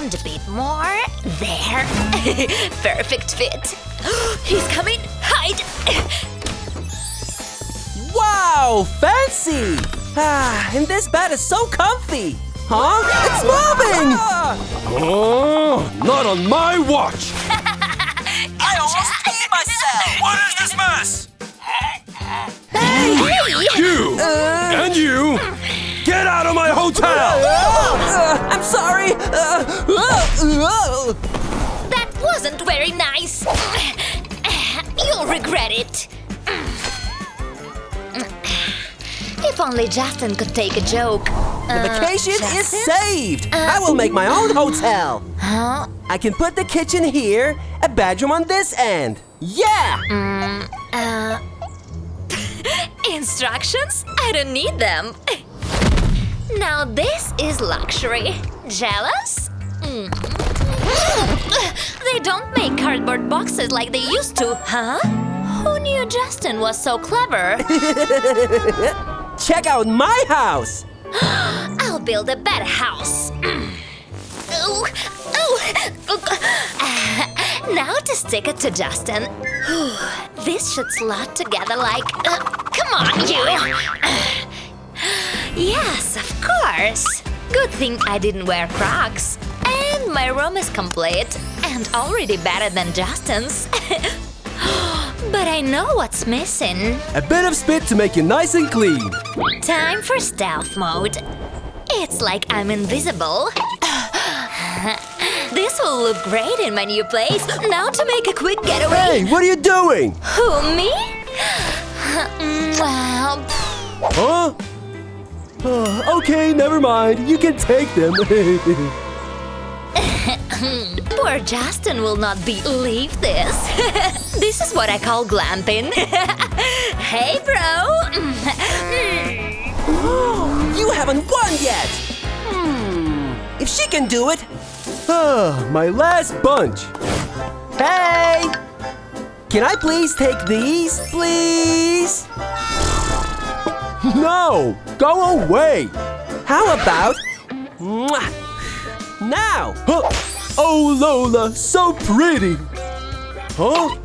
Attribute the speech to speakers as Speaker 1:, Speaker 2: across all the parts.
Speaker 1: And a bit more. There. Perfect fit. He's coming. Hide.
Speaker 2: Wow, fancy! And this bed is so comfy. Huh? It's moving!
Speaker 3: Oh, not on my watch!
Speaker 2: I almost peed myself!
Speaker 3: What is this mess?
Speaker 1: Hey!
Speaker 3: You! And you! Get out of my hotel!
Speaker 2: I'm sorry!
Speaker 1: That wasn't very nice. You'll regret it. If only Justin could take a joke.
Speaker 2: The vacation
Speaker 1: Justin?
Speaker 2: is saved! I will make my own hotel!
Speaker 1: Huh?
Speaker 2: I can put the kitchen here, a bedroom on this end. Yeah!
Speaker 1: Instructions? I don't need them. Now this is luxury. Jealous? They don't make cardboard boxes like they used to, huh? Who knew Justin was so clever?
Speaker 2: Check out my house!
Speaker 1: I'll build a better house. Now to stick it to Justin. This should slot together like... come on, you! Yes, of course. Good thing I didn't wear Crocs. And my room is complete and already better than Justin's. But I know what's missing.
Speaker 3: A bit of spit to make you nice and clean.
Speaker 1: Time for stealth mode. It's like I'm invisible. This will look great in my new place. Now to make a quick getaway.
Speaker 3: Hey, what are you doing?
Speaker 1: Who, me?
Speaker 3: Huh? Okay, never mind. You can take them.
Speaker 1: Poor Justin will not believe this. This is what I call glamping. Hey, bro.
Speaker 2: You haven't won yet! If she can do it...
Speaker 3: My last bunch.
Speaker 2: Hey! Can I please take these, please?
Speaker 3: No! Go away!
Speaker 2: How about... Mwah. Now!
Speaker 3: Huh. Oh, Lola, so pretty! Huh?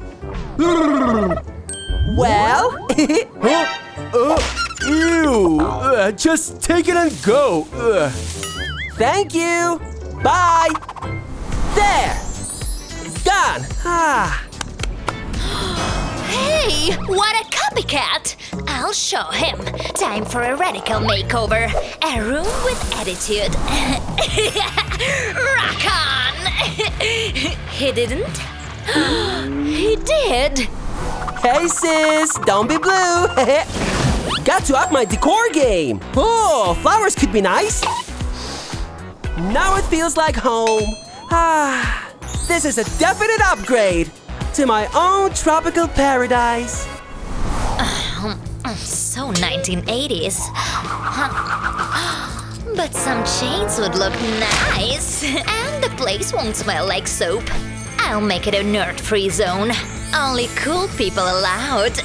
Speaker 2: Well...
Speaker 3: Huh? Ew! Just take it and go!
Speaker 2: Thank you! Bye! There! Done!
Speaker 1: Hey, what a copycat! I'll show him. Time for a radical makeover. A room with attitude. Rock on! He didn't? He did!
Speaker 2: Hey sis, don't be blue! Got to up my decor game! Oh, flowers could be nice! Now it feels like home. This is a definite upgrade to my own tropical paradise.
Speaker 1: So 1980s. But some chains would look nice. And the place won't smell like soap. I'll make it a nerd-free zone. Only cool people allowed.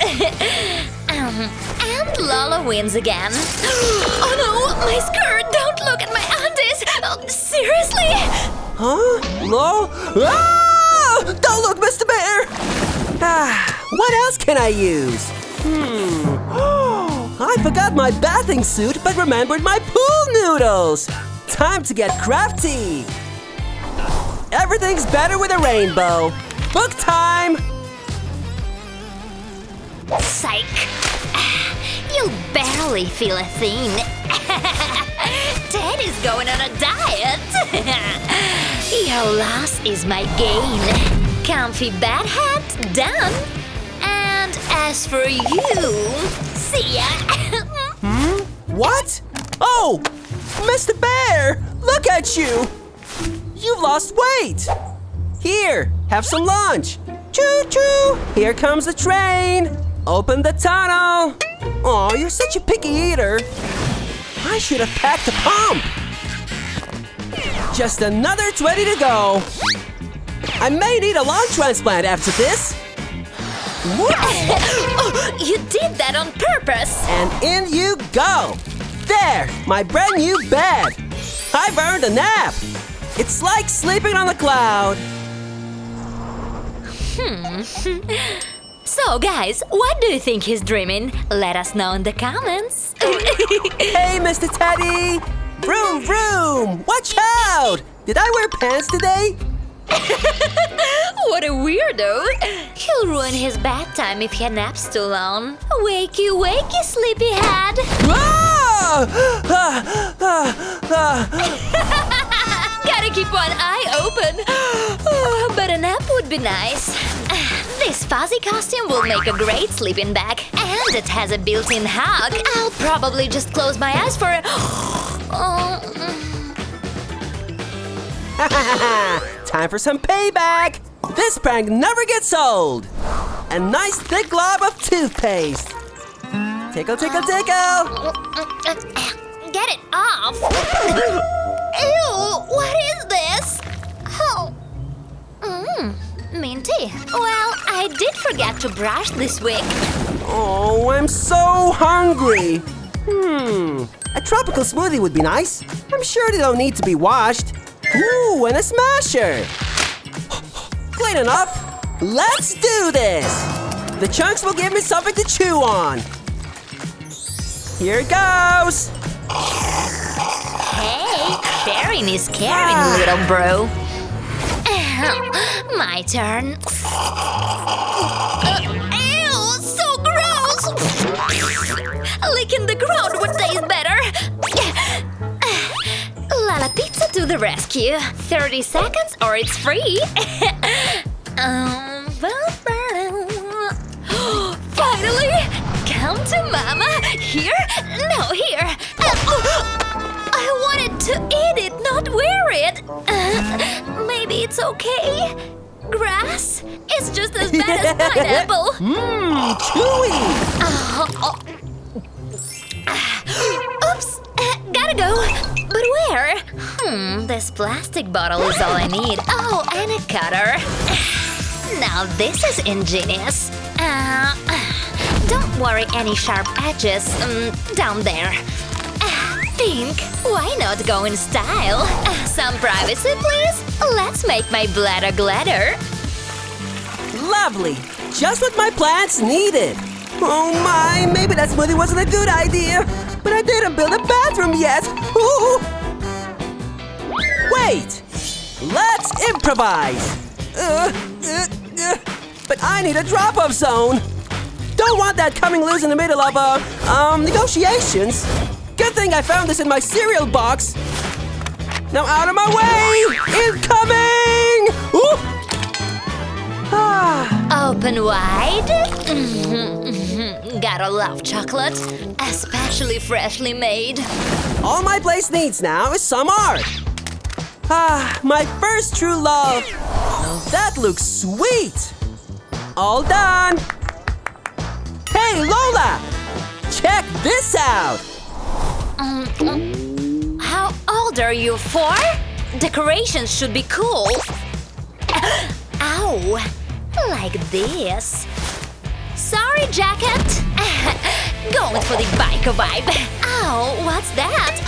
Speaker 1: And Lola wins again. Oh no, my skirt! Don't look at my undies! Seriously?
Speaker 2: Huh? No? Ah! Don't look, Mr. Bear! What else can I use? I forgot my bathing suit, but remembered my pool noodles! Time to get crafty! Everything's better with a rainbow. Book time!
Speaker 1: Psych! You'll barely feel a thing. Ted is going on a diet. Your loss is my gain. Comfy bad hat, done. And as for you, see ya.
Speaker 2: What? Oh! Mr. Bear! Look at you! You've lost weight! Here, have some lunch! Choo-choo! Here comes the train! Open the tunnel! Aw, you're such a picky eater! I should have packed a pump! Just another 20 to go! I may need a lung transplant after this!
Speaker 1: Oh, you did that on purpose!
Speaker 2: And in you go! There! My brand new bed! I've earned a nap! It's like sleeping on a cloud.
Speaker 1: So guys, what do you think he's dreaming? Let us know in the comments.
Speaker 2: Hey, Mr. Teddy! Vroom, vroom! Watch out! Did I wear pants today?
Speaker 1: What a weirdo! He'll ruin his bedtime if he naps too long. Wakey, wakey, sleepyhead! Gotta keep one eye open. But a nap would be nice. This fuzzy costume will make a great sleeping bag. And it has a built-in hug. I'll probably just close my eyes for a...
Speaker 2: Time for some payback! This prank never gets old! A nice thick glob of toothpaste! Tickle, tickle, tickle!
Speaker 1: Get it off! Ew! What is this? Oh. Minty. Well, I did forget to brush this week.
Speaker 2: Oh, I'm so hungry! A tropical smoothie would be nice. I'm sure they don't need to be washed. Ooh, and a smasher! Clean enough! Let's do this! The chunks will give me something to chew on. Here it goes!
Speaker 1: Hey, sharing is caring, little bro. My turn. Ew, so gross! Licking the ground would taste better. Lala Pizza to the rescue. 30 seconds or it's free. Finally! Come to mama. Here? No, here. I wanted to eat it, not wear it. Maybe it's okay. Grass is just as bad as pineapple.
Speaker 2: Chewy!
Speaker 1: Oops, gotta go. But where? This plastic bottle is all I need. Oh, and a cutter. Now this is ingenious. Don't worry, any sharp edges down there. Think, why not go in style? Some privacy, please? Let's make my bladder glitter.
Speaker 2: Lovely! Just what my plants needed. Oh my, maybe that smoothie wasn't a good idea. But I didn't build a bathroom yet. Ooh. Wait! Let's improvise! But I need a drop-off zone. Don't want that coming loose in the middle of negotiations. Good thing I found this in my cereal box. Now out of my way! Incoming! Ooh.
Speaker 1: Open wide. Gotta love chocolate, especially freshly made.
Speaker 2: All my place needs now is some art. My first true love. That looks sweet. All done. Hey, Lola! Check this out.
Speaker 1: How old are you? 4? Decorations should be cool. Ow! Like this. Sorry, jacket. Going for the biker vibe. Ow! What's that?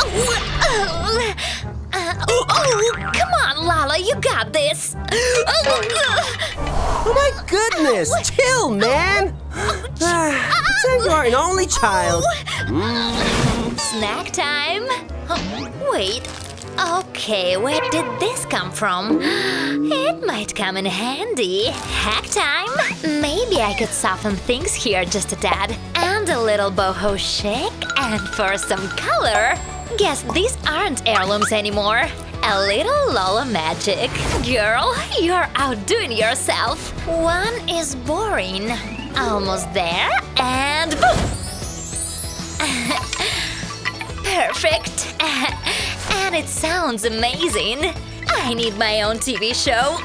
Speaker 1: Come on, Lala, you got this.
Speaker 2: Oh my goodness! Chill, man. Pretend you are an only child.
Speaker 1: Snack time. Wait. Okay, where did this come from? It might come in handy. Hack time? Maybe I could soften things here just a tad. And a little boho chic. And for some color. Guess these aren't heirlooms anymore. A little Lola magic. Girl, you're outdoing yourself. One is boring. Almost there. And boom! Perfect. And it sounds amazing. I need my own TV show.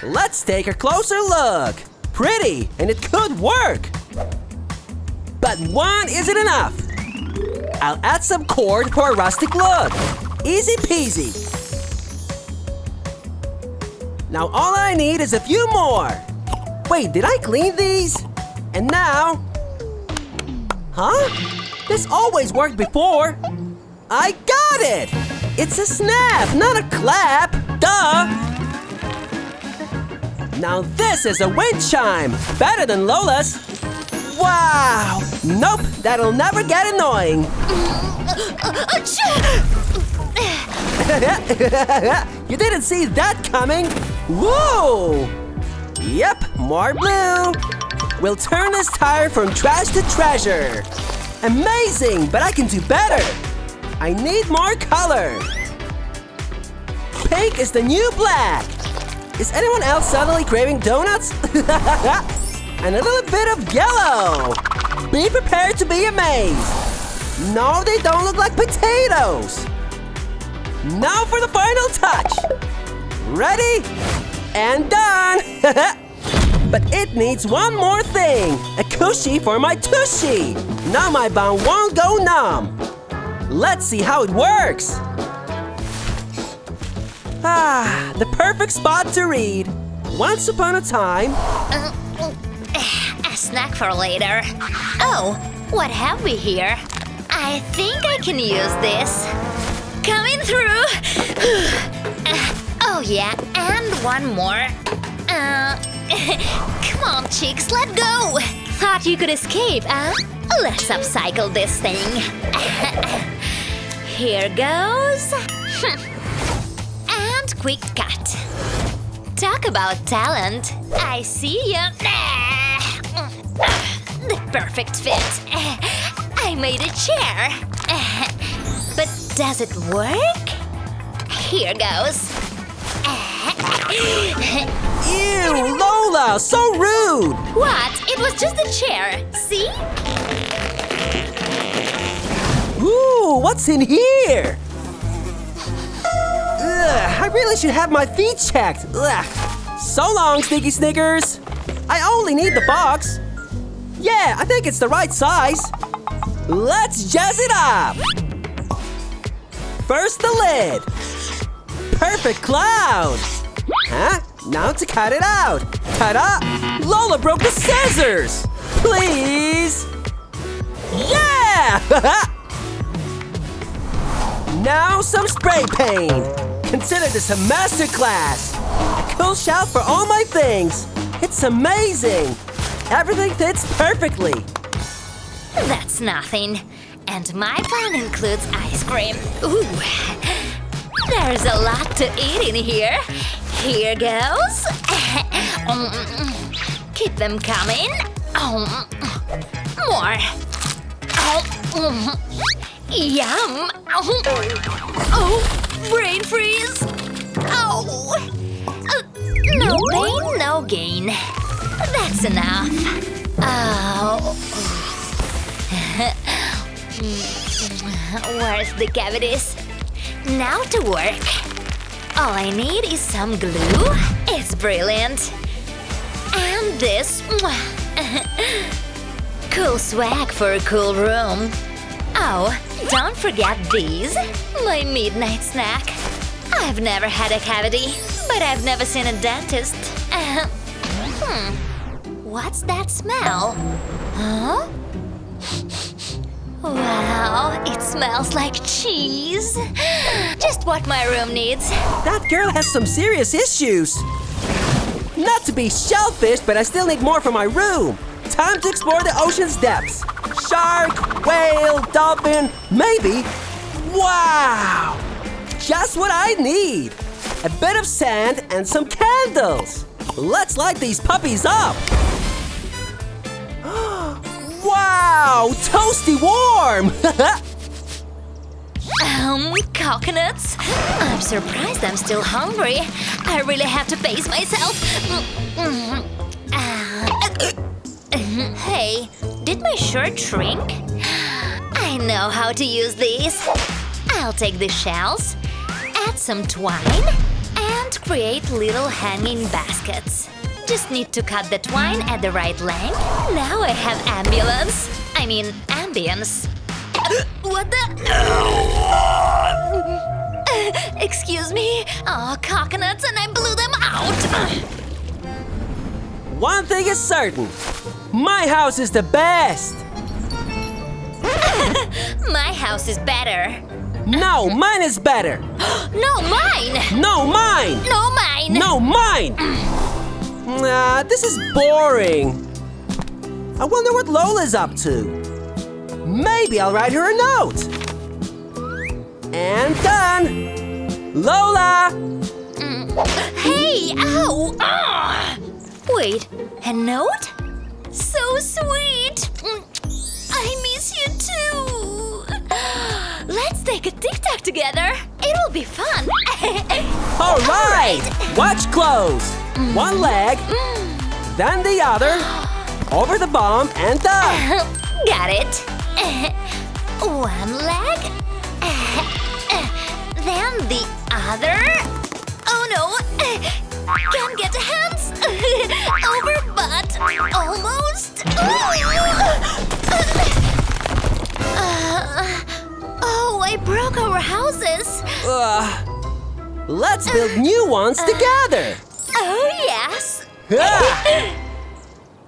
Speaker 2: Let's take a closer look. Pretty, and it could work. But one isn't enough. I'll add some cord for a rustic look. Easy peasy. Now all I need is a few more. Wait, did I clean these? And now... Huh? This always worked before. I got it! It's a snap, not a clap. Duh! Now this is a wind chime. Better than Lola's. Wow! Nope, that'll never get annoying. You didn't see that coming. Whoa! Yep, more blue. We'll turn this tire from trash to treasure. Amazing, but I can do better. I need more color. Pink is the new black. Is anyone else suddenly craving donuts? And a little bit of yellow. Be prepared to be amazed. No, they don't look like potatoes. Now for the final touch. Ready? And done. But it needs one more thing. A cushy for my tushy. Now my bun won't go numb. Let's see how it works. Ah, the perfect spot to read. Once upon a time.
Speaker 1: A snack for later. Oh, what have we here? I think I can use this. Coming through. Oh yeah, and one more. Come on, chicks, let go. Thought you could escape, huh? Let's upcycle this thing. Here goes. And quick cut. Talk about talent. I see ya. The perfect fit. I made a chair. But does it work? Here goes.
Speaker 2: Ew, Lola, so rude.
Speaker 1: What? It was just a chair. See?
Speaker 2: Ooh, what's in here? Ugh, I really should have my feet checked. Ugh. So long, Sneaky Snickers. I only need the box. Yeah, I think it's the right size. Let's jazz it up. First the lid. Perfect cloud. Huh? Now to cut it out. Ta-da! Lola broke the scissors. Please. Yeah! Now some spray paint. Consider this a masterclass. A cool shelf for all my things. It's amazing. Everything fits perfectly.
Speaker 1: That's nothing. And my plan includes ice cream. Ooh. There's a lot to eat in here. Here goes. Keep them coming. More. Yum. Oh, brain freeze. Oh. No pain, no gain. That's enough. Oh. Where's the cavities? Now to work. All I need is some glue. It's brilliant. And this. Cool swag for a cool room. Oh, don't forget these. My midnight snack. I've never had a cavity, but I've never seen a dentist. What's that smell? Huh? Wow, it smells like cheese. Just what my room needs.
Speaker 2: That girl has some serious issues. Not to be shellfish, but I still need more for my room. Time to explore the ocean's depths. Shark, whale, dolphin, maybe. Wow! Just what I need. A bit of sand and some candles. Let's light these puppies up. Wow! Toasty warm!
Speaker 1: Coconuts? I'm surprised I'm still hungry. I really have to pace myself. Hey, did my shirt shrink? I know how to use these. I'll take the shells, add some twine, and create little hanging baskets. Just need to cut the twine at the right length. Now I have ambience. What the? Excuse me? Oh, coconuts, and I blew them out.
Speaker 2: One thing is certain. My house is the best.
Speaker 1: My house is better.
Speaker 2: No, mine is better.
Speaker 1: No, mine!
Speaker 2: No, mine.
Speaker 1: No, mine!
Speaker 2: No, mine. Nah, this is boring. I wonder what Lola's up to. Maybe I'll write her a note. And done. Lola!
Speaker 1: Hey, ow! Ah! Wait, a note? So sweet! I miss you too! Let's take a tic-tac together. It will be fun.
Speaker 2: All right. Watch close. One leg, then the other, over the bomb, and done.
Speaker 1: Got it. One leg, then the other. Oh no! Can't get hands. Over butt. Almost. Oh, I broke our houses.
Speaker 2: Let's build new ones together.
Speaker 1: Oh yes.
Speaker 2: Ah!